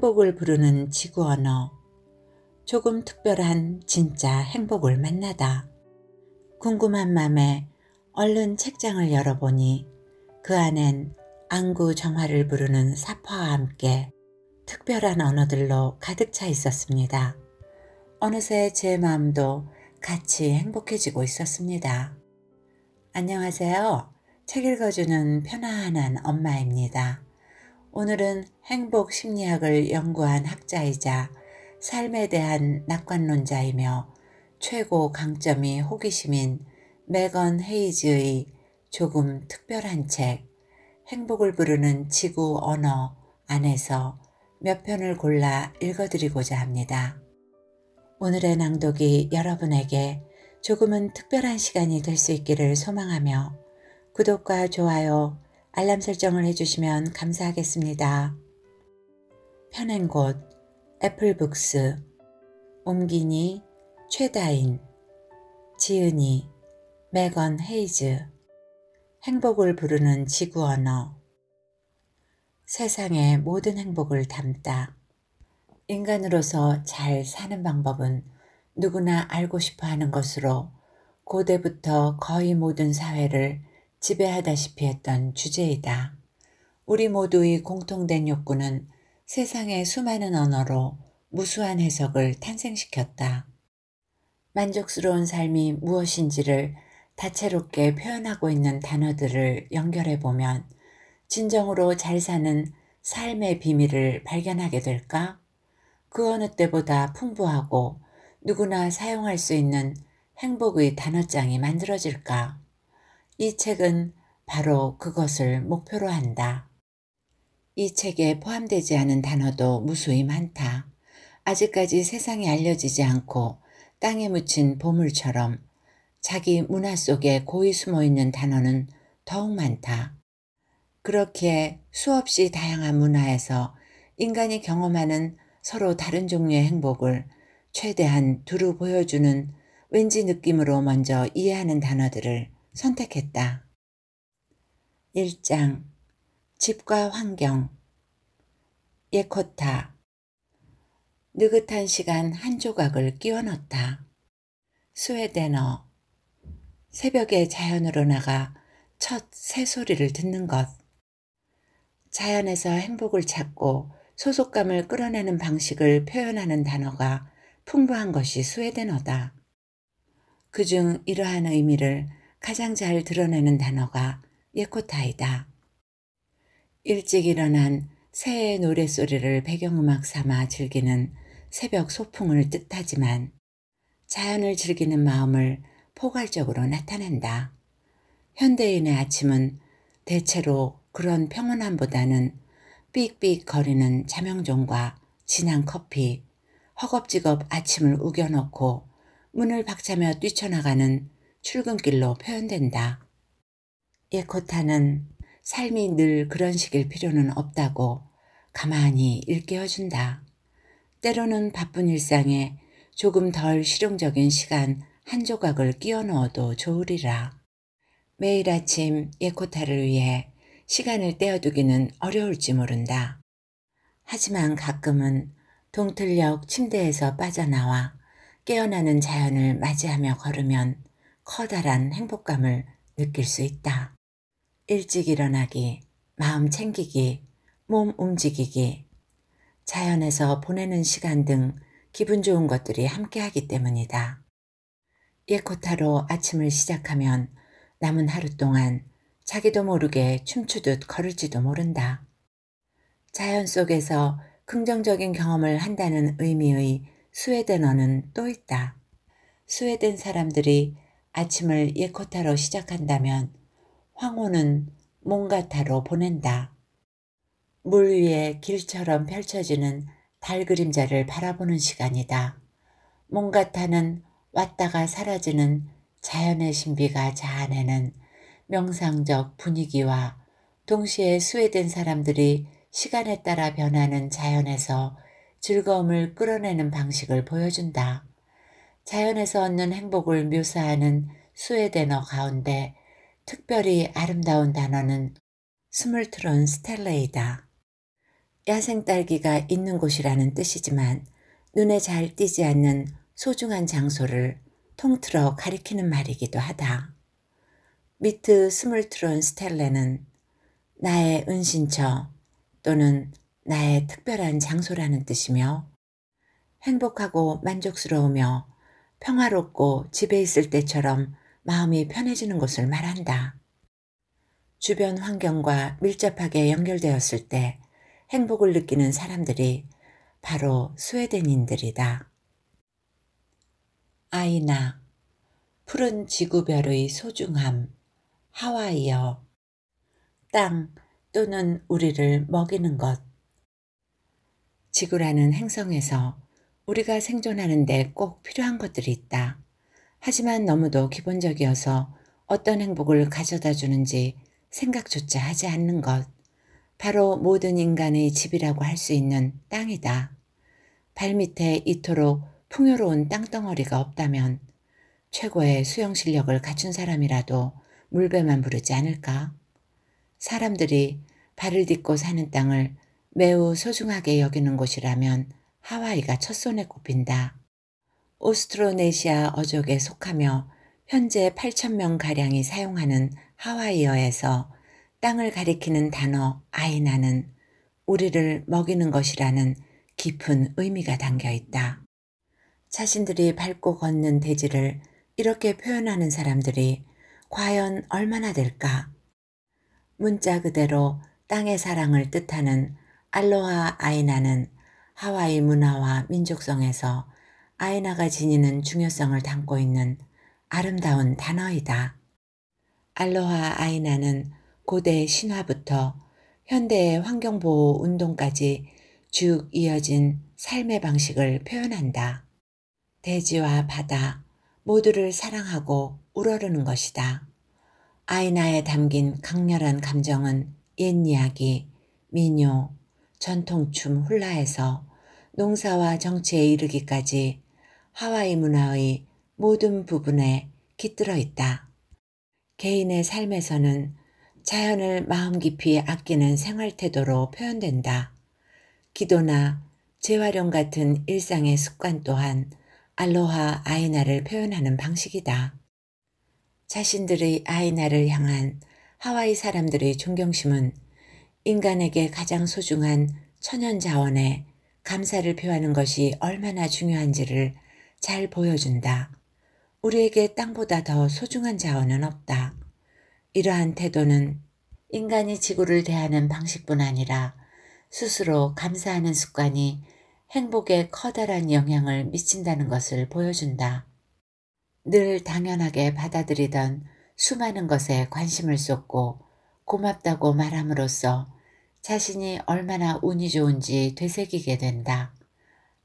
행복을 부르는 지구 언어. 조금 특별한 진짜 행복을 만나다. 궁금한 맘에 얼른 책장을 열어보니 그 안엔 안구정화를 부르는 사파와 함께 특별한 언어들로 가득 차 있었습니다. 어느새 제 마음도 같이 행복해지고 있었습니다. 안녕하세요. 책 읽어주는 편안한 엄마입니다. 오늘은 행복 심리학을 연구한 학자이자 삶에 대한 낙관론자이며 최고 강점이 호기심인 메건 헤이즈의 조금 특별한 책 행복을 부르는 지구 언어 안에서 몇 편을 골라 읽어드리고자 합니다. 오늘의 낭독이 여러분에게 조금은 특별한 시간이 될 수 있기를 소망하며 구독과 좋아요, 알람 설정을 해주시면 감사하겠습니다. 펴낸 곳 애플북스, 옮기니 최다인, 지은이 메건 헤이즈. 행복을 부르는 지구 언어. 세상의 모든 행복을 담다. 인간으로서 잘 사는 방법은 누구나 알고 싶어 하는 것으로 고대부터 거의 모든 사회를 지배하다시피 했던 주제이다. 우리 모두의 공통된 욕구는 세상의 수많은 언어로 무수한 해석을 탄생시켰다. 만족스러운 삶이 무엇인지를 다채롭게 표현하고 있는 단어들을 연결해보면 진정으로 잘 사는 삶의 비밀을 발견하게 될까? 그 어느 때보다 풍부하고 누구나 사용할 수 있는 행복의 단어장이 만들어질까? 이 책은 바로 그것을 목표로 한다. 이 책에 포함되지 않은 단어도 무수히 많다. 아직까지 세상에 알려지지 않고 땅에 묻힌 보물처럼 자기 문화 속에 고이 숨어있는 단어는 더욱 많다. 그렇게 수없이 다양한 문화에서 인간이 경험하는 서로 다른 종류의 행복을 최대한 두루 보여주는 왠지 느낌으로 먼저 이해하는 단어들을 선택했다. 1장 집과 환경. 예코타. 느긋한 시간 한 조각을 끼워 넣다. 스웨덴어. 새벽에 자연으로 나가 첫 새소리를 듣는 것. 자연에서 행복을 찾고 소속감을 끌어내는 방식을 표현하는 단어가 풍부한 것이 스웨덴어다. 그중 이러한 의미를 가장 잘 드러내는 단어가 예코타이다. 일찍 일어난 새의 노랫소리를 배경음악 삼아 즐기는 새벽 소풍을 뜻하지만 자연을 즐기는 마음을 포괄적으로 나타낸다. 현대인의 아침은 대체로 그런 평온함보다는 삑삑 거리는 자명종과 진한 커피, 허겁지겁 아침을 우겨넣고 문을 박차며 뛰쳐나가는 출근길로 표현된다. 예코타는 삶이 늘 그런 식일 필요는 없다고 가만히 일깨워준다. 때로는 바쁜 일상에 조금 덜 실용적인 시간 한 조각을 끼워 넣어도 좋으리라. 매일 아침 예코타를 위해 시간을 떼어두기는 어려울지 모른다. 하지만 가끔은 동틀녘 침대에서 빠져나와 깨어나는 자연을 맞이하며 걸으면 커다란 행복감을 느낄 수 있다. 일찍 일어나기, 마음 챙기기, 몸 움직이기, 자연에서 보내는 시간 등 기분 좋은 것들이 함께하기 때문이다. 예코타로 아침을 시작하면 남은 하루 동안 자기도 모르게 춤추듯 걸을지도 모른다. 자연 속에서 긍정적인 경험을 한다는 의미의 스웨덴어는 또 있다. 스웨덴 사람들이 아침을 예코타로 시작한다면 황혼은 몽가타로 보낸다. 물 위에 길처럼 펼쳐지는 달 그림자를 바라보는 시간이다. 몽가타는 왔다가 사라지는 자연의 신비가 자아내는 명상적 분위기와 동시에 스웨덴 사람들이 시간에 따라 변하는 자연에서 즐거움을 끌어내는 방식을 보여준다. 자연에서 얻는 행복을 묘사하는 스웨덴어 가운데 특별히 아름다운 단어는 스물트론 스텔레이다. 야생 딸기가 있는 곳이라는 뜻이지만 눈에 잘 띄지 않는 소중한 장소를 통틀어 가리키는 말이기도 하다. 미트 스물트론 스텔레는 나의 은신처 또는 나의 특별한 장소라는 뜻이며 행복하고 만족스러우며 평화롭고 집에 있을 때처럼 마음이 편해지는 곳을 말한다. 주변 환경과 밀접하게 연결되었을 때 행복을 느끼는 사람들이 바로 스웨덴인들이다. 아이나, 푸른 지구별의 소중함, 하와이어, 땅 또는 우리를 먹이는 것. 지구라는 행성에서 우리가 생존하는 데 꼭 필요한 것들이 있다. 하지만 너무도 기본적이어서 어떤 행복을 가져다 주는지 생각조차 하지 않는 것. 바로 모든 인간의 집이라고 할 수 있는 땅이다. 발밑에 이토록 풍요로운 땅덩어리가 없다면 최고의 수영 실력을 갖춘 사람이라도 물배만 부르지 않을까? 사람들이 발을 딛고 사는 땅을 매우 소중하게 여기는 곳이라면 하와이가 첫손에 꼽힌다. 오스트로네시아 어족에 속하며 현재 8,000명가량이 사용하는 하와이어에서 땅을 가리키는 단어 아이나는 우리를 먹이는 것이라는 깊은 의미가 담겨 있다. 자신들이 밟고 걷는 대지를 이렇게 표현하는 사람들이 과연 얼마나 될까? 문자 그대로 땅의 사랑을 뜻하는 알로하 아이나는 하와이 문화와 민족성에서 아이나가 지니는 중요성을 담고 있는 아름다운 단어이다. 알로하 아이나는 고대 신화부터 현대의 환경보호 운동까지 쭉 이어진 삶의 방식을 표현한다. 대지와 바다 모두를 사랑하고 우러르는 것이다. 아이나에 담긴 강렬한 감정은 옛 이야기, 민요, 전통춤 훌라에서 농사와 정치에 이르기까지 하와이 문화의 모든 부분에 깃들어 있다. 개인의 삶에서는 자연을 마음 깊이 아끼는 생활 태도로 표현된다. 기도나 재활용 같은 일상의 습관 또한 알로하 아이나를 표현하는 방식이다. 자신들의 아이나를 향한 하와이 사람들의 존경심은 인간에게 가장 소중한 천연자원에 감사를 표하는 것이 얼마나 중요한지를 잘 보여준다. 우리에게 땅보다 더 소중한 자원은 없다. 이러한 태도는 인간이 지구를 대하는 방식뿐 아니라 스스로 감사하는 습관이 행복에 커다란 영향을 미친다는 것을 보여준다. 늘 당연하게 받아들이던 수많은 것에 관심을 쏟고 고맙다고 말함으로써 자신이 얼마나 운이 좋은지 되새기게 된다.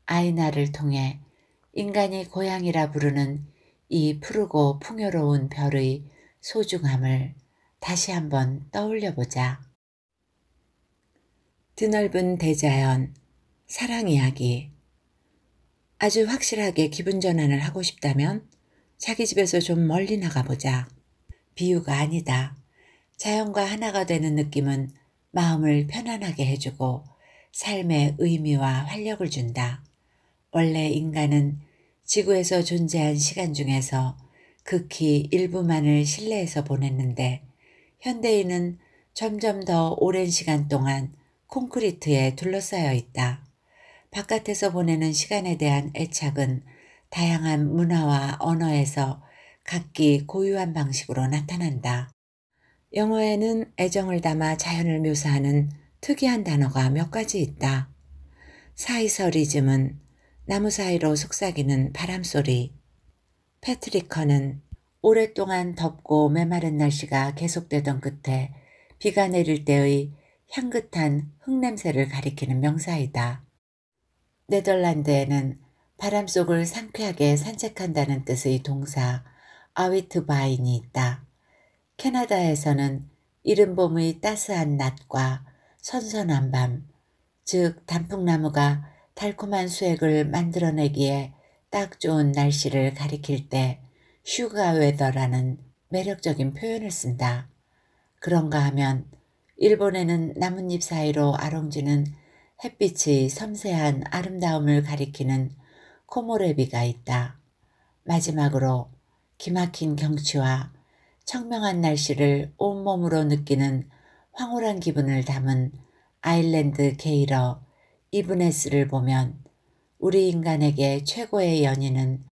아이나를 통해 인간이 고향이라 부르는 이 푸르고 풍요로운 별의 소중함을 다시 한번 떠올려보자. 드넓은 대자연, 사랑 이야기. 아주 확실하게 기분 전환을 하고 싶다면 자기 집에서 좀 멀리 나가보자. 비유가 아니다. 자연과 하나가 되는 느낌은 마음을 편안하게 해주고 삶의 의미와 활력을 준다. 원래 인간은 지구에서 존재한 시간 중에서 극히 일부만을 실내에서 보냈는데 현대인은 점점 더 오랜 시간 동안 콘크리트에 둘러싸여 있다. 바깥에서 보내는 시간에 대한 애착은 다양한 문화와 언어에서 각기 고유한 방식으로 나타난다. 영어에는 애정을 담아 자연을 묘사하는 특이한 단어가 몇 가지 있다. 사이서리즘은 나무 사이로 속삭이는 바람소리, 패트리커는 오랫동안 덥고 메마른 날씨가 계속되던 끝에 비가 내릴 때의 향긋한 흙냄새를 가리키는 명사이다. 네덜란드에는 바람 속을 상쾌하게 산책한다는 뜻의 동사 아위트바인이 있다. 캐나다에서는 이른 봄의 따스한 낮과 선선한 밤, 즉 단풍나무가 달콤한 수액을 만들어내기에 딱 좋은 날씨를 가리킬 때 슈가 웨더라는 매력적인 표현을 쓴다. 그런가 하면 일본에는 나뭇잎 사이로 아롱지는 햇빛의 섬세한 아름다움을 가리키는 코모레비가 있다. 마지막으로 기막힌 경치와 청명한 날씨를 온몸으로 느끼는 황홀한 기분을 담은 아일랜드 게이러 이브네스를 보면 우리 인간에게 최고의 연인은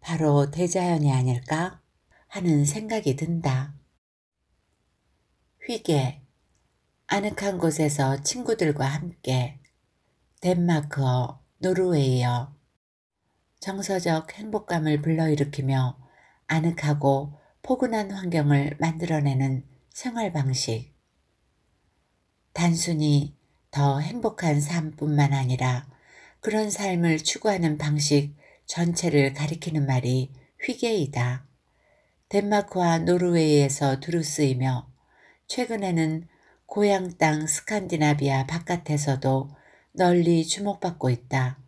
바로 대자연이 아닐까 하는 생각이 든다. 휘게, 아늑한 곳에서 친구들과 함께. 덴마크어, 노르웨이어. 정서적 행복감을 불러일으키며 아늑하고 포근한 환경을 만들어내는 생활 방식. 단순히 더 행복한 삶뿐만 아니라 그런 삶을 추구하는 방식 전체를 가리키는 말이 휘게이다. 덴마크와 노르웨이에서 두루 쓰이며 최근에는 고향 땅 스칸디나비아 바깥에서도 널리 주목받고 있다.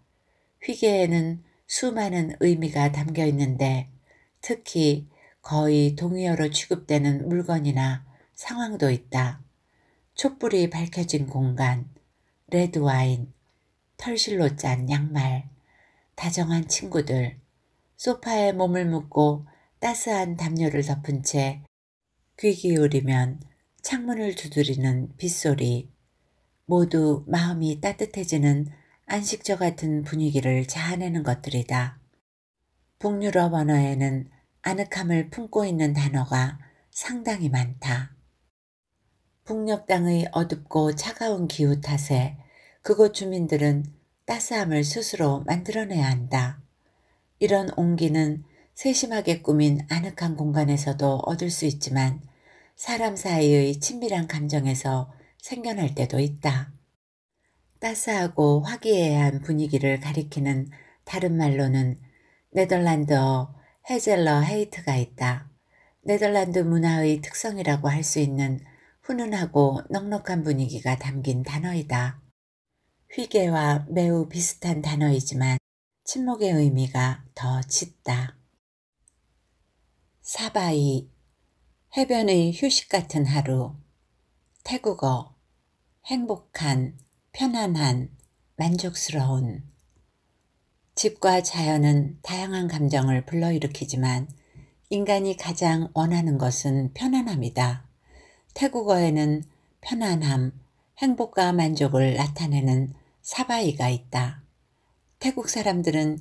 휘게에는 수많은 의미가 담겨 있는데 특히 거의 동의어로 취급되는 물건이나 상황도 있다. 촛불이 밝혀진 공간, 레드와인, 털실로 짠 양말, 다정한 친구들, 소파에 몸을 묻고 따스한 담요를 덮은 채 귀 기울이면 창문을 두드리는 빗소리, 모두 마음이 따뜻해지는 안식처 같은 분위기를 자아내는 것들이다. 북유럽 언어에는 아늑함을 품고 있는 단어가 상당히 많다. 북녘 땅의 어둡고 차가운 기후 탓에 그곳 주민들은 따스함을 스스로 만들어내야 한다. 이런 온기는 세심하게 꾸민 아늑한 공간에서도 얻을 수 있지만 사람 사이의 친밀한 감정에서 생겨날 때도 있다. 따스하고 화기애애한 분위기를 가리키는 다른 말로는 네덜란드어 헤젤러 헤이트가 있다. 네덜란드 문화의 특성이라고 할 수 있는 훈훈하고 넉넉한 분위기가 담긴 단어이다. 휘게와 매우 비슷한 단어이지만 침묵의 의미가 더 짙다. 사바이, 해변의 휴식 같은 하루. 태국어, 행복한, 편안한, 만족스러운. 집과 자연은 다양한 감정을 불러일으키지만 인간이 가장 원하는 것은 편안함이다. 태국어에는 편안함, 행복과 만족을 나타내는 사바이가 있다. 태국 사람들은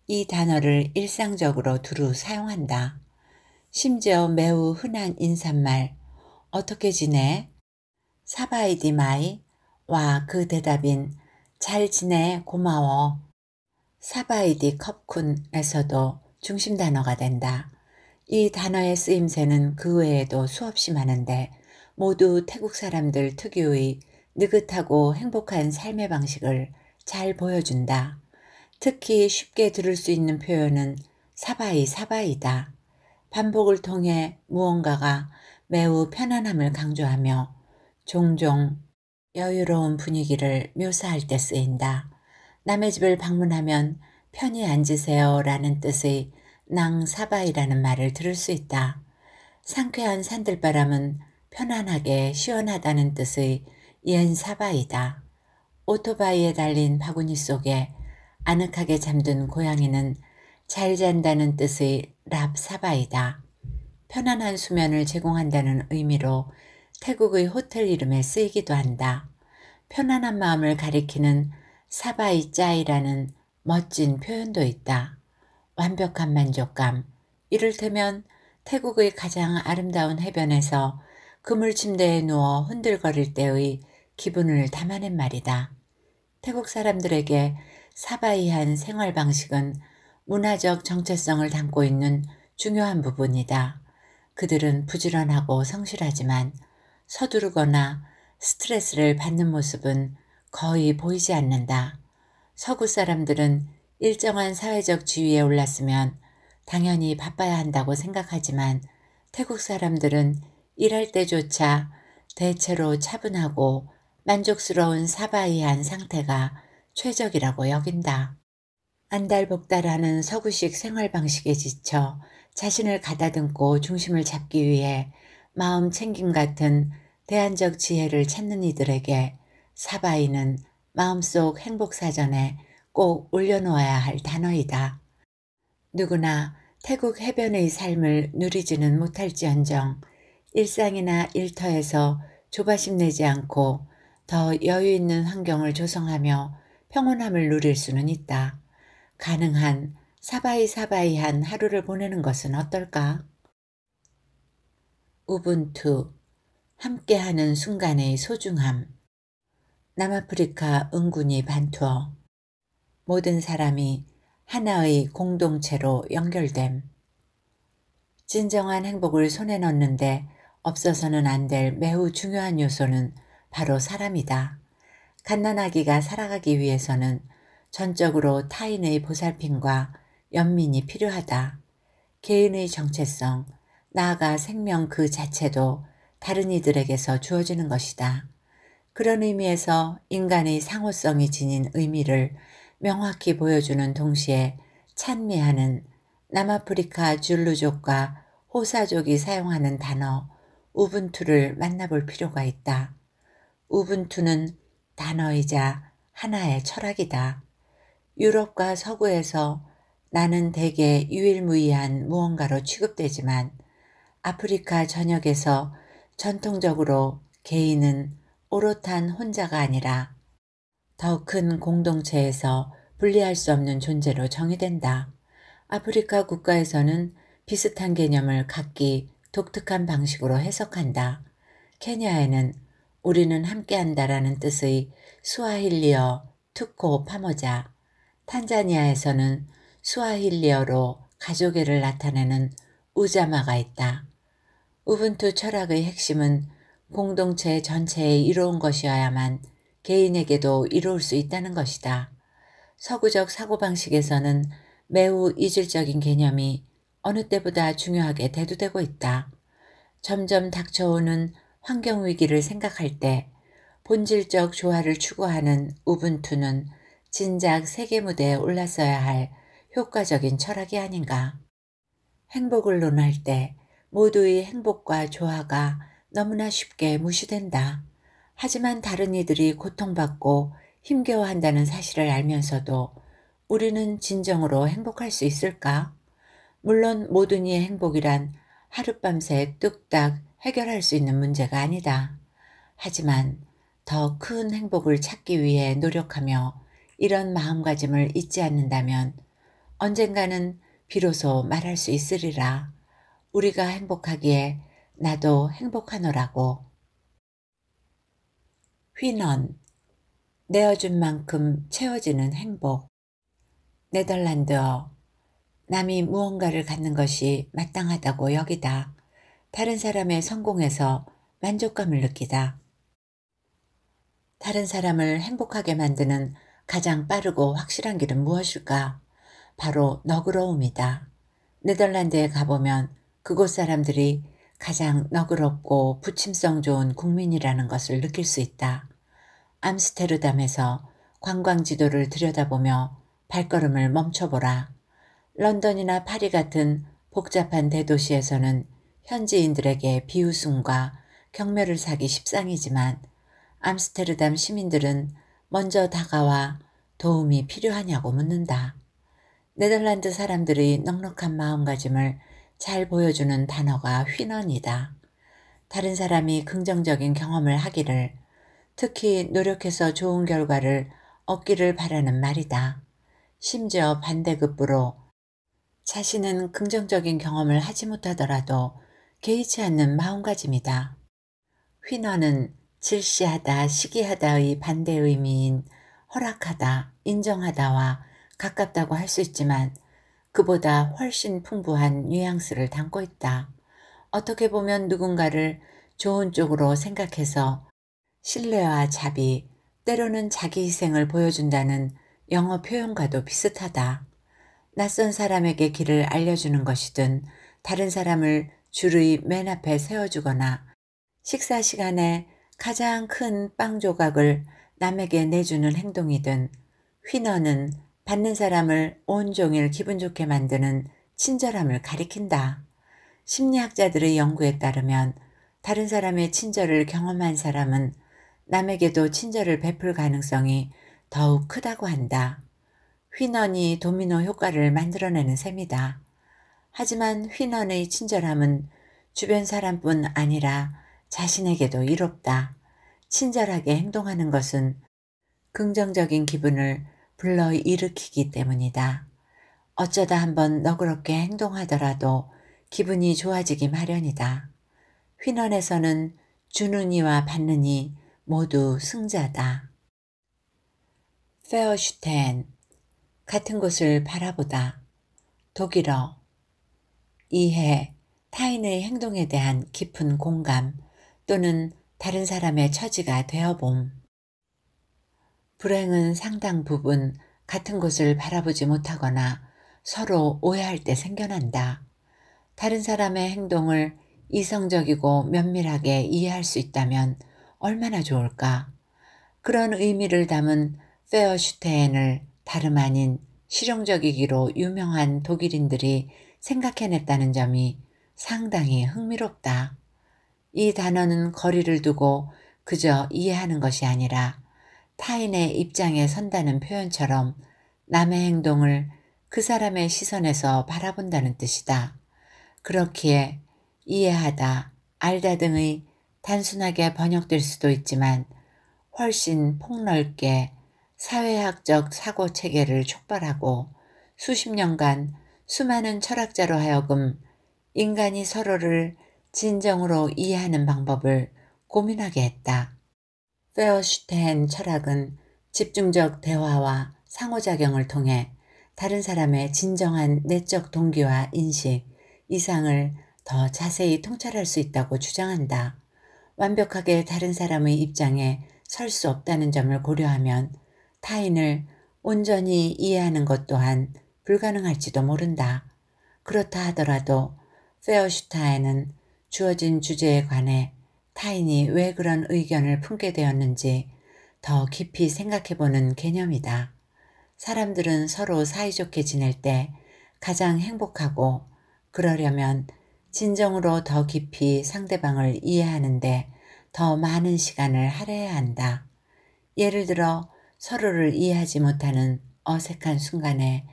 이 단어를 일상적으로 두루 사용한다. 심지어 매우 흔한 인사말 어떻게 지내? 사바이디 마이? 와 그 대답인 잘 지내 고마워. 사바이디 컵쿤에서도 중심 단어가 된다. 이 단어의 쓰임새는 그 외에도 수없이 많은데 모두 태국 사람들 특유의 느긋하고 행복한 삶의 방식을 잘 보여준다. 특히 쉽게 들을 수 있는 표현은 사바이다. 반복을 통해 무언가가 매우 편안함을 강조하며 종종 여유로운 분위기를 묘사할 때 쓰인다. 남의 집을 방문하면 편히 앉으세요 라는 뜻의 낭사바이라는 말을 들을 수 있다. 상쾌한 산들바람은 편안하게 시원하다는 뜻의 옌사바이다. 오토바이에 달린 바구니 속에 아늑하게 잠든 고양이는 잘 잔다는 뜻의 랍사바이다. 편안한 수면을 제공한다는 의미로 태국의 호텔 이름에 쓰이기도 한다. 편안한 마음을 가리키는 사바이짜이라는 멋진 표현도 있다. 완벽한 만족감, 이를테면 태국의 가장 아름다운 해변에서 그물 침대에 누워 흔들거릴 때의 기분을 담아낸 말이다. 태국 사람들에게 사바이한 생활 방식은 문화적 정체성을 담고 있는 중요한 부분이다. 그들은 부지런하고 성실하지만 서두르거나 스트레스를 받는 모습은 거의 보이지 않는다. 서구 사람들은 일정한 사회적 지위에 올랐으면 당연히 바빠야 한다고 생각하지만 태국 사람들은 일할 때조차 대체로 차분하고 만족스러운 사바이한 상태가 최적이라고 여긴다. 안달복달하는 서구식 생활 방식에 지쳐 자신을 가다듬고 중심을 잡기 위해 마음 챙김 같은 대안적 지혜를 찾는 이들에게 사바이는 마음속 행복사전에 꼭 올려놓아야 할 단어이다. 누구나 태국 해변의 삶을 누리지는 못할지언정 일상이나 일터에서 조바심 내지 않고 더 여유 있는 환경을 조성하며 평온함을 누릴 수는 있다. 가능한 사바이사바이한 하루를 보내는 것은 어떨까? 우분투, 함께하는 순간의 소중함. 남아프리카 응군이 반투어. 모든 사람이 하나의 공동체로 연결됨. 진정한 행복을 손에 넣는데 없어서는 안 될 매우 중요한 요소는 바로 사람이다. 갓난아기가 살아가기 위해서는 전적으로 타인의 보살핌과 연민이 필요하다. 개인의 정체성, 나아가 생명 그 자체도 다른 이들에게서 주어지는 것이다. 그런 의미에서 인간의 상호성이 지닌 의미를 명확히 보여주는 동시에 찬미하는 남아프리카 줄루족과 호사족이 사용하는 단어 우분투를 만나볼 필요가 있다. 우분투는 단어이자 하나의 철학이다. 유럽과 서구에서 나는 대개 유일무이한 무언가로 취급되지만 아프리카 전역에서 전통적으로 개인은 오롯한 혼자가 아니라 더 큰 공동체에서 분리할 수 없는 존재로 정의된다. 아프리카 국가에서는 비슷한 개념을 각기 독특한 방식으로 해석한다. 케냐에는 우리는 함께한다라는 뜻의 스와힐리어 투코 파모자, 탄자니아에서는 스와힐리어로 가족애를 나타내는 우자마가 있다. 우분투 철학의 핵심은 공동체 전체에 이로운 것이어야만 개인에게도 이로울 수 있다는 것이다. 서구적 사고방식에서는 매우 이질적인 개념이 어느 때보다 중요하게 대두되고 있다. 점점 닥쳐오는 환경위기를 생각할 때 본질적 조화를 추구하는 우분투는 진작 세계무대에 올랐어야 할 효과적인 철학이 아닌가. 행복을 논할 때 모두의 행복과 조화가 너무나 쉽게 무시된다. 하지만 다른 이들이 고통받고 힘겨워한다는 사실을 알면서도 우리는 진정으로 행복할 수 있을까? 물론 모든 이의 행복이란 하룻밤새 뚝딱 해결할 수 있는 문제가 아니다. 하지만 더 큰 행복을 찾기 위해 노력하며 이런 마음가짐을 잊지 않는다면 언젠가는 비로소 말할 수 있으리라. 우리가 행복하기에 나도 행복하노라고. 휘넌, 내어준 만큼 채워지는 행복. 네덜란드어, 남이 무언가를 갖는 것이 마땅하다고 여기다. 다른 사람의 성공에서 만족감을 느끼다. 다른 사람을 행복하게 만드는 가장 빠르고 확실한 길은 무엇일까? 바로 너그러움이다. 네덜란드에 가보면 그곳 사람들이 가장 너그럽고 부침성 좋은 국민이라는 것을 느낄 수 있다. 암스테르담에서 관광지도를 들여다보며 발걸음을 멈춰보라. 런던이나 파리 같은 복잡한 대도시에서는 현지인들에게 비웃음과 경멸을 사기 십상이지만 암스테르담 시민들은 먼저 다가와 도움이 필요하냐고 묻는다. 네덜란드 사람들의 넉넉한 마음가짐을 잘 보여주는 단어가 휘넌이다. 다른 사람이 긍정적인 경험을 하기를, 특히 노력해서 좋은 결과를 얻기를 바라는 말이다. 심지어 반대급부로 자신은 긍정적인 경험을 하지 못하더라도 개의치 않는 마음가짐이다. 휘넌은 질시하다, 시기하다의 반대 의미인 허락하다, 인정하다와 가깝다고 할 수 있지만 그보다 훨씬 풍부한 뉘앙스를 담고 있다. 어떻게 보면 누군가를 좋은 쪽으로 생각해서 신뢰와 자비, 때로는 자기 희생을 보여준다는 영어 표현과도 비슷하다. 낯선 사람에게 길을 알려주는 것이든 다른 사람을 줄의 맨 앞에 세워주거나 식사 시간에 가장 큰 빵 조각을 남에게 내주는 행동이든 휘너는 받는 사람을 온종일 기분 좋게 만드는 친절함을 가리킨다. 심리학자들의 연구에 따르면 다른 사람의 친절을 경험한 사람은 남에게도 친절을 베풀 가능성이 더욱 크다고 한다. 휘넌이 도미노 효과를 만들어내는 셈이다. 하지만 휘넌의 친절함은 주변 사람뿐 아니라 자신에게도 이롭다. 친절하게 행동하는 것은 긍정적인 기분을 불러일으키기 때문이다. 어쩌다 한번 너그럽게 행동하더라도 기분이 좋아지기 마련이다. 휘넌에서는 주는 이와 받는 이 모두 승자다. 페어슈텐, 같은 곳을 바라보다. 독일어, 이해, 타인의 행동에 대한 깊은 공감 또는 다른 사람의 처지가 되어봄. 불행은 상당 부분 같은 곳을 바라보지 못하거나 서로 오해할 때 생겨난다. 다른 사람의 행동을 이성적이고 면밀하게 이해할 수 있다면 얼마나 좋을까. 그런 의미를 담은 페어슈테엔을 다름 아닌 실용적이기로 유명한 독일인들이 생각해냈다는 점이 상당히 흥미롭다. 이 단어는 거리를 두고 그저 이해하는 것이 아니라 타인의 입장에 선다는 표현처럼 남의 행동을 그 사람의 시선에서 바라본다는 뜻이다. 그렇기에 이해하다, 알다 등의 단순하게 번역될 수도 있지만 훨씬 폭넓게 사회학적 사고 체계를 촉발하고 수십 년간 수많은 철학자로 하여금 인간이 서로를 진정으로 이해하는 방법을 고민하게 했다. 페어슈텐 철학은 집중적 대화와 상호작용을 통해 다른 사람의 진정한 내적 동기와 인식, 이상을 더 자세히 통찰할 수 있다고 주장한다. 완벽하게 다른 사람의 입장에 설 수 없다는 점을 고려하면 타인을 온전히 이해하는 것 또한 불가능할지도 모른다. 그렇다 하더라도 페어슈타인은 주어진 주제에 관해 타인이 왜 그런 의견을 품게 되었는지 더 깊이 생각해보는 개념이다. 사람들은 서로 사이좋게 지낼 때 가장 행복하고 그러려면 진정으로 더 깊이 상대방을 이해하는데 더 많은 시간을 할애해야 한다. 예를 들어 서로를 이해하지 못하는 어색한 순간에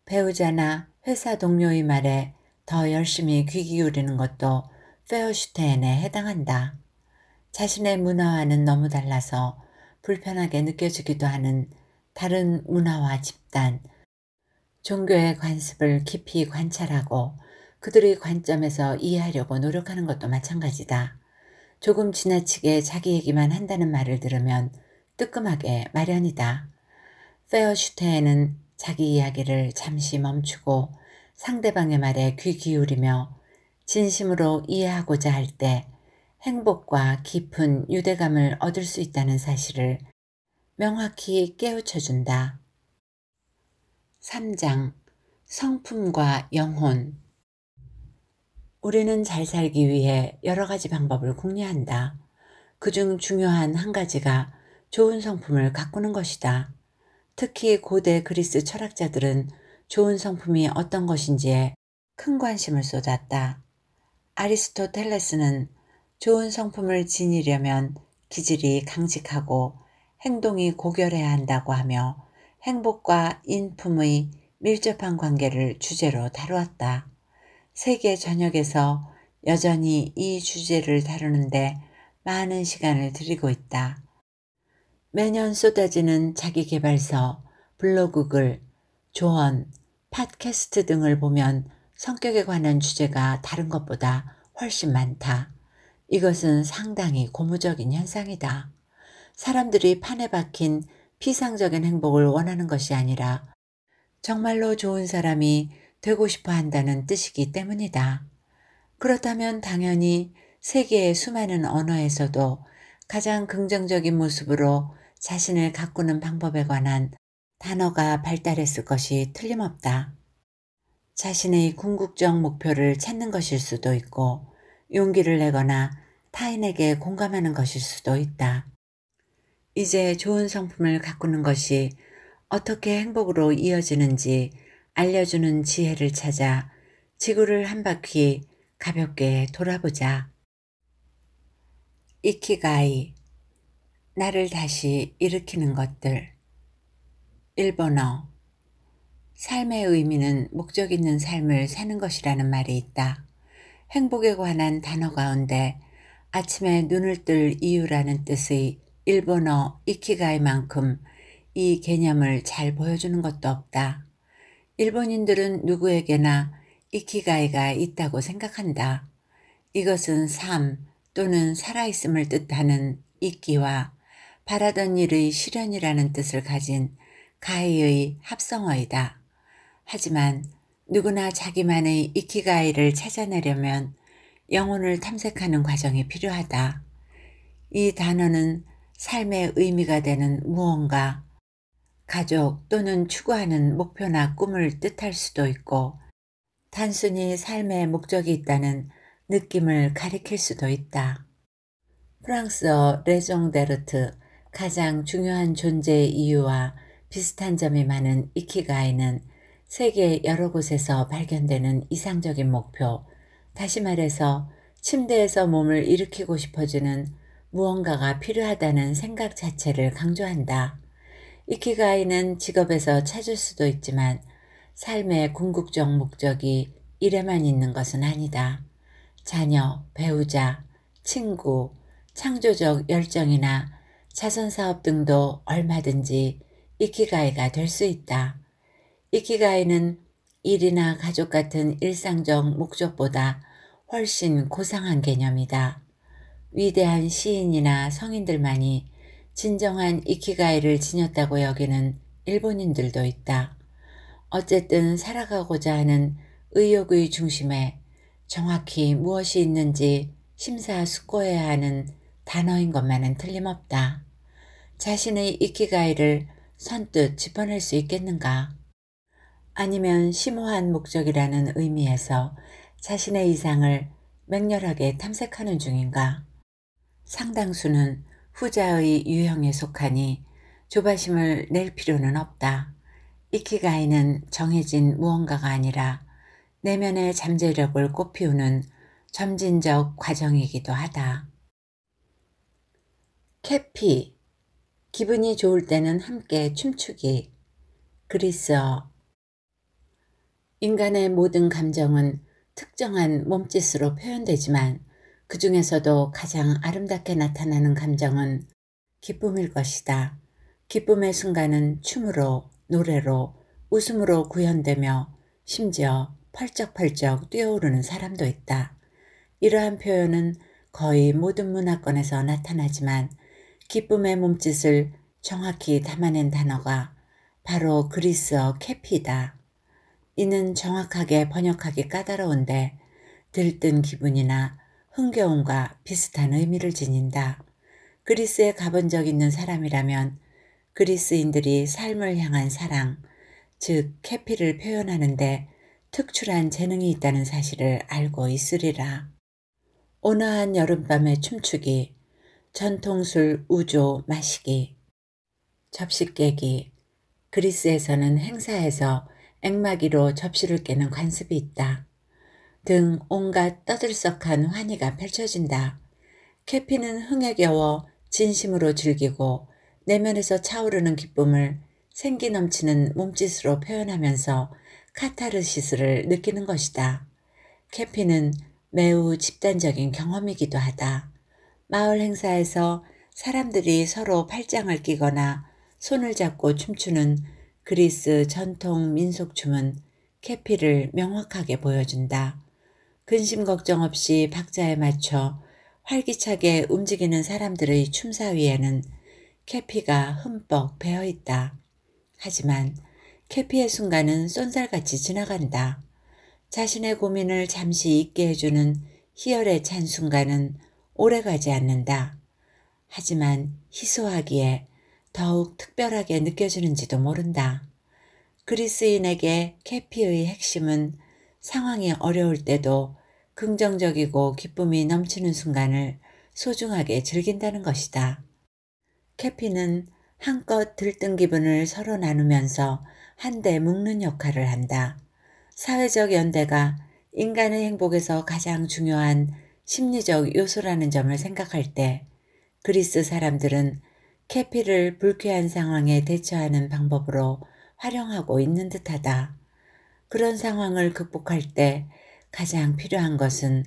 배우자나 회사 동료의 말에 더 열심히 귀 기울이는 것도 페어슈테인에 해당한다. 자신의 문화와는 너무 달라서 불편하게 느껴지기도 하는 다른 문화와 집단, 종교의 관습을 깊이 관찰하고 그들의 관점에서 이해하려고 노력하는 것도 마찬가지다. 조금 지나치게 자기 얘기만 한다는 말을 들으면 뜨끔하게 마련이다. 페어슈테인은 자기 이야기를 잠시 멈추고 상대방의 말에 귀 기울이며 진심으로 이해하고자 할 때 행복과 깊은 유대감을 얻을 수 있다는 사실을 명확히 깨우쳐준다. 3장 성품과 영혼. 우리는 잘 살기 위해 여러 가지 방법을 궁리한다. 그중 중요한 한 가지가 좋은 성품을 가꾸는 것이다. 특히 고대 그리스 철학자들은 좋은 성품이 어떤 것인지에 큰 관심을 쏟았다. 아리스토텔레스는 좋은 성품을 지니려면 기질이 강직하고 행동이 고결해야 한다고 하며 행복과 인품의 밀접한 관계를 주제로 다루었다. 세계 전역에서 여전히 이 주제를 다루는데 많은 시간을 들이고 있다. 매년 쏟아지는 자기계발서, 블로그글, 조언, 팟캐스트 등을 보면 성격에 관한 주제가 다른 것보다 훨씬 많다. 이것은 상당히 고무적인 현상이다. 사람들이 판에 박힌 피상적인 행복을 원하는 것이 아니라 정말로 좋은 사람이 되고 싶어 한다는 뜻이기 때문이다. 그렇다면 당연히 세계의 수많은 언어에서도 가장 긍정적인 모습으로 자신을 가꾸는 방법에 관한 단어가 발달했을 것이 틀림없다. 자신의 궁극적 목표를 찾는 것일 수도 있고 용기를 내거나 타인에게 공감하는 것일 수도 있다. 이제 좋은 성품을 가꾸는 것이 어떻게 행복으로 이어지는지 알려주는 지혜를 찾아 지구를 한 바퀴 가볍게 돌아보자. 이키가이, 나를 다시 일으키는 것들. 일본어. 삶의 의미는 목적 있는 삶을 사는 것이라는 말이 있다. 행복에 관한 단어 가운데 아침에 눈을 뜰 이유라는 뜻의 일본어 이키가이만큼 이 개념을 잘 보여주는 것도 없다. 일본인들은 누구에게나 이키가이가 있다고 생각한다. 이것은 삶 또는 살아있음을 뜻하는 이끼와 바라던 일의 실현이라는 뜻을 가진 가이의 합성어이다. 하지만 누구나 자기만의 이키가이를 찾아내려면 영혼을 탐색하는 과정이 필요하다. 이 단어는 삶의 의미가 되는 무언가, 가족 또는 추구하는 목표나 꿈을 뜻할 수도 있고 단순히 삶의 목적이 있다는 느낌을 가리킬 수도 있다. 프랑스어 레종데르트, 가장 중요한 존재의 이유와 비슷한 점이 많은 이키가이는 세계 여러 곳에서 발견되는 이상적인 목표, 다시 말해서 침대에서 몸을 일으키고 싶어지는 무언가가 필요하다는 생각 자체를 강조한다. 이키가이는 직업에서 찾을 수도 있지만 삶의 궁극적 목적이 일에만 있는 것은 아니다. 자녀, 배우자, 친구, 창조적 열정이나 자선사업 등도 얼마든지 이키가이가 될 수 있다. 이키가이는 일이나 가족 같은 일상적 목적보다 훨씬 고상한 개념이다. 위대한 시인이나 성인들만이 진정한 이키가이를 지녔다고 여기는 일본인들도 있다. 어쨌든 살아가고자 하는 의욕의 중심에 정확히 무엇이 있는지 심사숙고해야 하는 단어인 것만은 틀림없다. 자신의 이키가이를 선뜻 짚어낼 수 있겠는가? 아니면 심오한 목적이라는 의미에서 자신의 이상을 맹렬하게 탐색하는 중인가? 상당수는 후자의 유형에 속하니 조바심을 낼 필요는 없다. 이키가이는 정해진 무언가가 아니라 내면의 잠재력을 꽃피우는 점진적 과정이기도 하다. 캐피, 기분이 좋을 때는 함께 춤추기. 그리스어. 인간의 모든 감정은 특정한 몸짓으로 표현되지만 그 중에서도 가장 아름답게 나타나는 감정은 기쁨일 것이다. 기쁨의 순간은 춤으로, 노래로, 웃음으로 구현되며 심지어 펄쩍펄쩍 뛰어오르는 사람도 있다. 이러한 표현은 거의 모든 문화권에서 나타나지만 기쁨의 몸짓을 정확히 담아낸 단어가 바로 그리스어 캐피다. 이는 정확하게 번역하기 까다로운데 들뜬 기분이나 흥겨움과 비슷한 의미를 지닌다. 그리스에 가본 적 있는 사람이라면 그리스인들이 삶을 향한 사랑, 즉 캐피를 표현하는데 특출한 재능이 있다는 사실을 알고 있으리라. 온화한 여름밤에 춤추기, 전통술 우조 마시기, 접시 깨기. 그리스에서는 행사에서 앵마기로 접시를 깨는 관습이 있다. 등 온갖 떠들썩한 환희가 펼쳐진다. 캐피는 흥에 겨워 진심으로 즐기고 내면에서 차오르는 기쁨을 생기 넘치는 몸짓으로 표현하면서 카타르시스를 느끼는 것이다. 캐피는 매우 집단적인 경험이기도 하다. 마을 행사에서 사람들이 서로 팔짱을 끼거나 손을 잡고 춤추는 그리스 전통 민속춤은 캐피를 명확하게 보여준다. 근심 걱정 없이 박자에 맞춰 활기차게 움직이는 사람들의 춤사 위에는 캐피가 흠뻑 배어있다. 하지만 캐피의 순간은 쏜살같이 지나간다. 자신의 고민을 잠시 잊게 해주는 희열에 찬 순간은 오래가지 않는다. 하지만 희소하기에 더욱 특별하게 느껴지는지도 모른다. 그리스인에게 캐피의 핵심은 상황이 어려울 때도 긍정적이고 기쁨이 넘치는 순간을 소중하게 즐긴다는 것이다. 캐피는 한껏 들뜬 기분을 서로 나누면서 한데 묶는 역할을 한다. 사회적 연대가 인간의 행복에서 가장 중요한 심리적 요소라는 점을 생각할 때 그리스 사람들은 캐피를 불쾌한 상황에 대처하는 방법으로 활용하고 있는 듯하다. 그런 상황을 극복할 때 가장 필요한 것은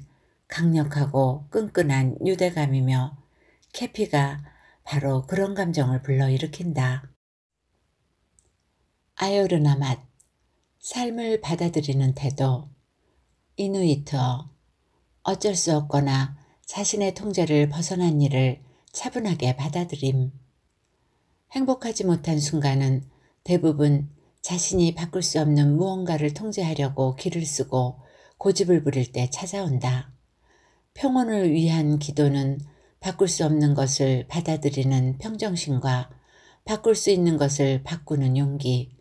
강력하고 끈끈한 유대감이며 캐피가 바로 그런 감정을 불러일으킨다. 아요르나 맛, 삶을 받아들이는 태도, 이누이트어, 어쩔 수 없거나 자신의 통제를 벗어난 일을 차분하게 받아들임. 행복하지 못한 순간은 대부분 자신이 바꿀 수 없는 무언가를 통제하려고 기를 쓰고 고집을 부릴 때 찾아온다. 평온을 위한 기도는 바꿀 수 없는 것을 받아들이는 평정심과 바꿀 수 있는 것을 바꾸는 용기,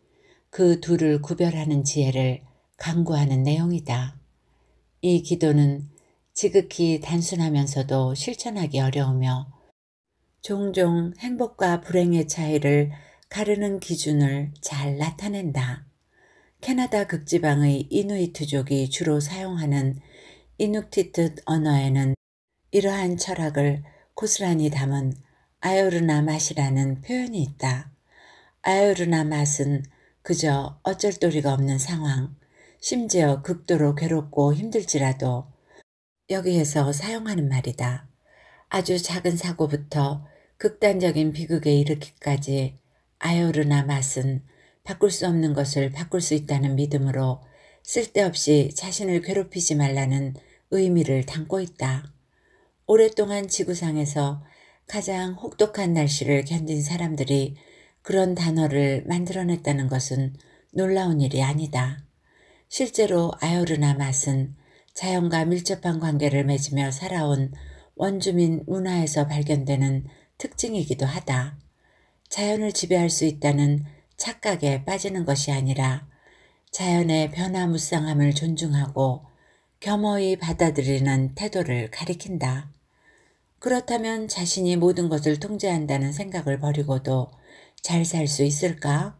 그 둘을 구별하는 지혜를 강구하는 내용이다. 이 기도는 지극히 단순하면서도 실천하기 어려우며 종종 행복과 불행의 차이를 가르는 기준을 잘 나타낸다. 캐나다 극지방의 이누이트족이 주로 사용하는 이눅티트 언어에는 이러한 철학을 고스란히 담은 아요르나 맛이라는 표현이 있다. 아요르나 맛은 그저 어쩔 도리가 없는 상황, 심지어 극도로 괴롭고 힘들지라도 여기에서 사용하는 말이다. 아주 작은 사고부터 극단적인 비극에 이르기까지 아요르나 맛은 바꿀 수 없는 것을 바꿀 수 있다는 믿음으로 쓸데없이 자신을 괴롭히지 말라는 의미를 담고 있다. 오랫동안 지구상에서 가장 혹독한 날씨를 견딘 사람들이 그런 단어를 만들어냈다는 것은 놀라운 일이 아니다. 실제로 아요르나 맛은 자연과 밀접한 관계를 맺으며 살아온 원주민 문화에서 발견되는 특징이기도 하다. 자연을 지배할 수 있다는 착각에 빠지는 것이 아니라 자연의 변화무쌍함을 존중하고 겸허히 받아들이는 태도를 가리킨다. 그렇다면 자신이 모든 것을 통제한다는 생각을 버리고도 잘 살 수 있을까?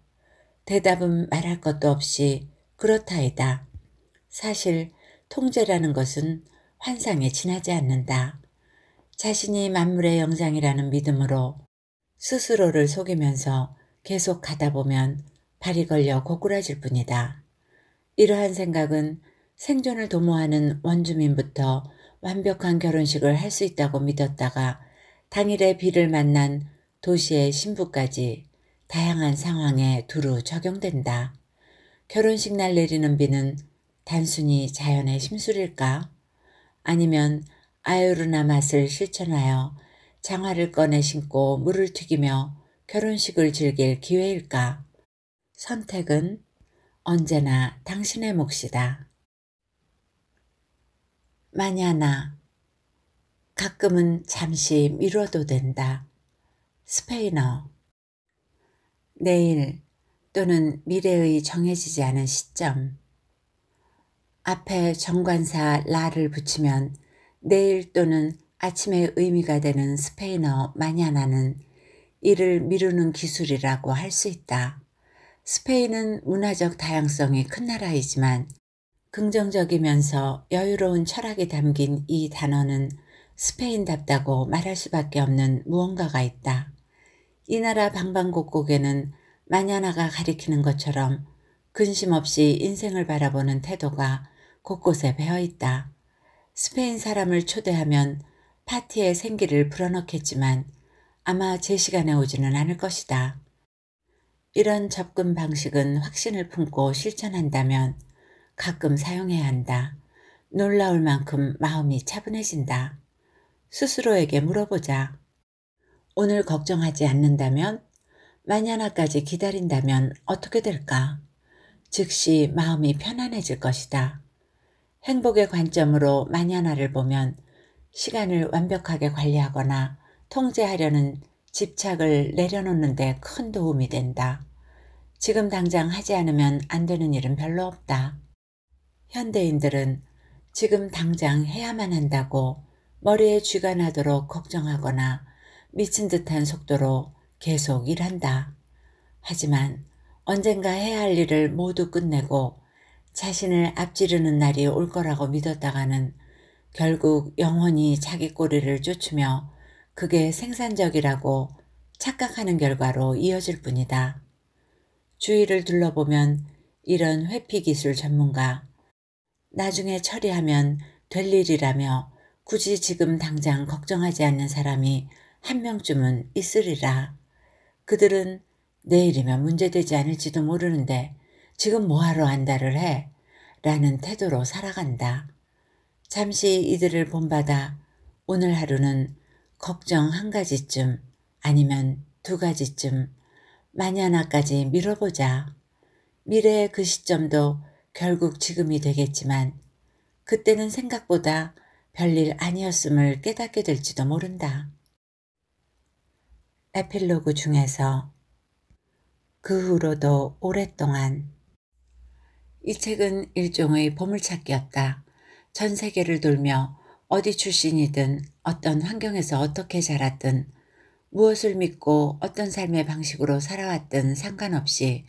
대답은 말할 것도 없이 그렇다이다. 사실 통제라는 것은 환상에 지나지 않는다. 자신이 만물의 영장이라는 믿음으로 스스로를 속이면서 계속 가다 보면 발이 걸려 고꾸라질 뿐이다. 이러한 생각은 생존을 도모하는 원주민부터 완벽한 결혼식을 할 수 있다고 믿었다가 당일에 비를 만난 도시의 신부까지 다양한 상황에 두루 적용된다. 결혼식 날 내리는 비는 단순히 자연의 심술일까? 아니면 아요르나 맛을 실천하여 장화를 꺼내 신고 물을 튀기며 결혼식을 즐길 기회일까? 선택은 언제나 당신의 몫이다. 마냐나, 가끔은 잠시 미뤄도 된다. 스페인어, 내일 또는 미래의 정해지지 않은 시점. 앞에 정관사 라를 붙이면 내일 또는 아침의 의미가 되는 스페인어 마냐나는 이를 미루는 기술이라고 할 수 있다. 스페인은 문화적 다양성이 큰 나라이지만 긍정적이면서 여유로운 철학이 담긴 이 단어는 스페인답다고 말할 수밖에 없는 무언가가 있다. 이 나라 방방곡곡에는 마냐나가 가리키는 것처럼 근심 없이 인생을 바라보는 태도가 곳곳에 배어있다. 스페인 사람을 초대하면 파티에 생기를 불어넣겠지만 아마 제 시간에 오지는 않을 것이다. 이런 접근 방식은 확신을 품고 실천한다면 가끔 사용해야 한다. 놀라울 만큼 마음이 차분해진다. 스스로에게 물어보자. 오늘 걱정하지 않는다면? 마냐나까지 기다린다면 어떻게 될까? 즉시 마음이 편안해질 것이다. 행복의 관점으로 마냐나를 보면 시간을 완벽하게 관리하거나 통제하려는 집착을 내려놓는 데 큰 도움이 된다. 지금 당장 하지 않으면 안 되는 일은 별로 없다. 현대인들은 지금 당장 해야만 한다고 머리에 쥐가 나도록 걱정하거나 미친 듯한 속도로 계속 일한다. 하지만 언젠가 해야 할 일을 모두 끝내고 자신을 앞지르는 날이 올 거라고 믿었다가는 결국 영원히 자기 꼬리를 쫓으며 그게 생산적이라고 착각하는 결과로 이어질 뿐이다. 주위를 둘러보면 이런 회피 기술 전문가, 나중에 처리하면 될 일이라며 굳이 지금 당장 걱정하지 않는 사람이 한 명쯤은 있으리라. 그들은 내일이면 문제되지 않을지도 모르는데 지금 뭐하러 안달을 해? 라는 태도로 살아간다. 잠시 이들을 본받아 오늘 하루는 걱정 한 가지쯤 아니면 두 가지쯤 만약 하나까지 미뤄보자. 미래의 그 시점도 결국 지금이 되겠지만 그때는 생각보다 별일 아니었음을 깨닫게 될지도 모른다. 에필로그 중에서 그 후로도 오랫동안. 이 책은 일종의 보물찾기였다. 전 세계를 돌며 어디 출신이든 어떤 환경에서 어떻게 자랐든 무엇을 믿고 어떤 삶의 방식으로 살아왔든 상관없이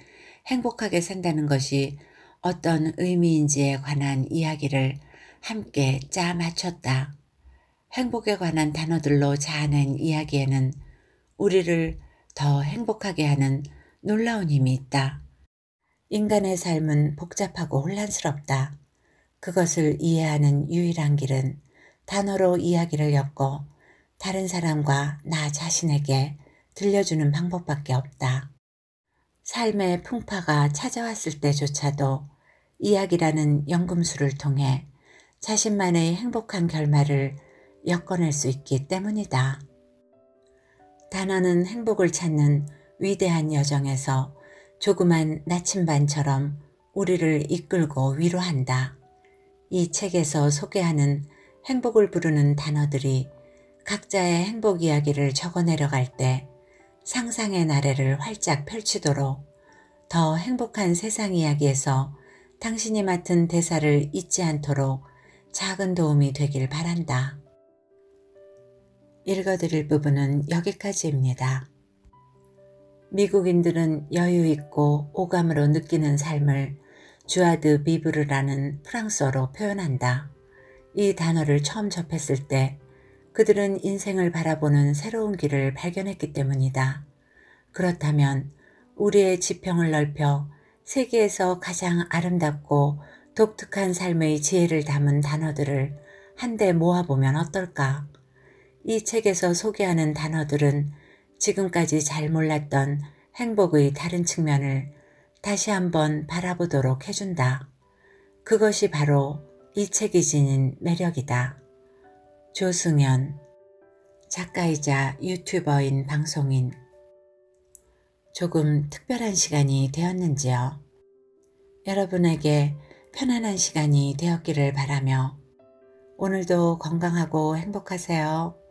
행복하게 산다는 것이 어떤 의미인지에 관한 이야기를 함께 짜 맞췄다. 행복에 관한 단어들로 자아낸 이야기에는 우리를 더 행복하게 하는 놀라운 힘이 있다. 인간의 삶은 복잡하고 혼란스럽다. 그것을 이해하는 유일한 길은 단어로 이야기를 엮고 다른 사람과 나 자신에게 들려주는 방법밖에 없다. 삶의 풍파가 찾아왔을 때조차도 이야기라는 연금술을 통해 자신만의 행복한 결말을 엮어낼 수 있기 때문이다. 단어는 행복을 찾는 위대한 여정에서 조그만 나침반처럼 우리를 이끌고 위로한다. 이 책에서 소개하는 행복을 부르는 단어들이 각자의 행복 이야기를 적어 내려갈 때 상상의 나래를 활짝 펼치도록 더 행복한 세상 이야기에서 당신이 맡은 대사를 잊지 않도록 작은 도움이 되길 바란다. 읽어드릴 부분은 여기까지입니다. 미국인들은 여유 있고 오감으로 느끼는 삶을 주아드 비브르라는 프랑스어로 표현한다. 이 단어를 처음 접했을 때 그들은 인생을 바라보는 새로운 길을 발견했기 때문이다. 그렇다면 우리의 지평을 넓혀 세계에서 가장 아름답고 독특한 삶의 지혜를 담은 단어들을 한데 모아보면 어떨까? 이 책에서 소개하는 단어들은 지금까지 잘 몰랐던 행복의 다른 측면을 다시 한번 바라보도록 해준다. 그것이 바로 이 책이 지닌 매력이다. 조승연, 작가이자 유튜버인 방송인. 조금 특별한 시간이 되었는지요? 여러분에게 편안한 시간이 되었기를 바라며 오늘도 건강하고 행복하세요.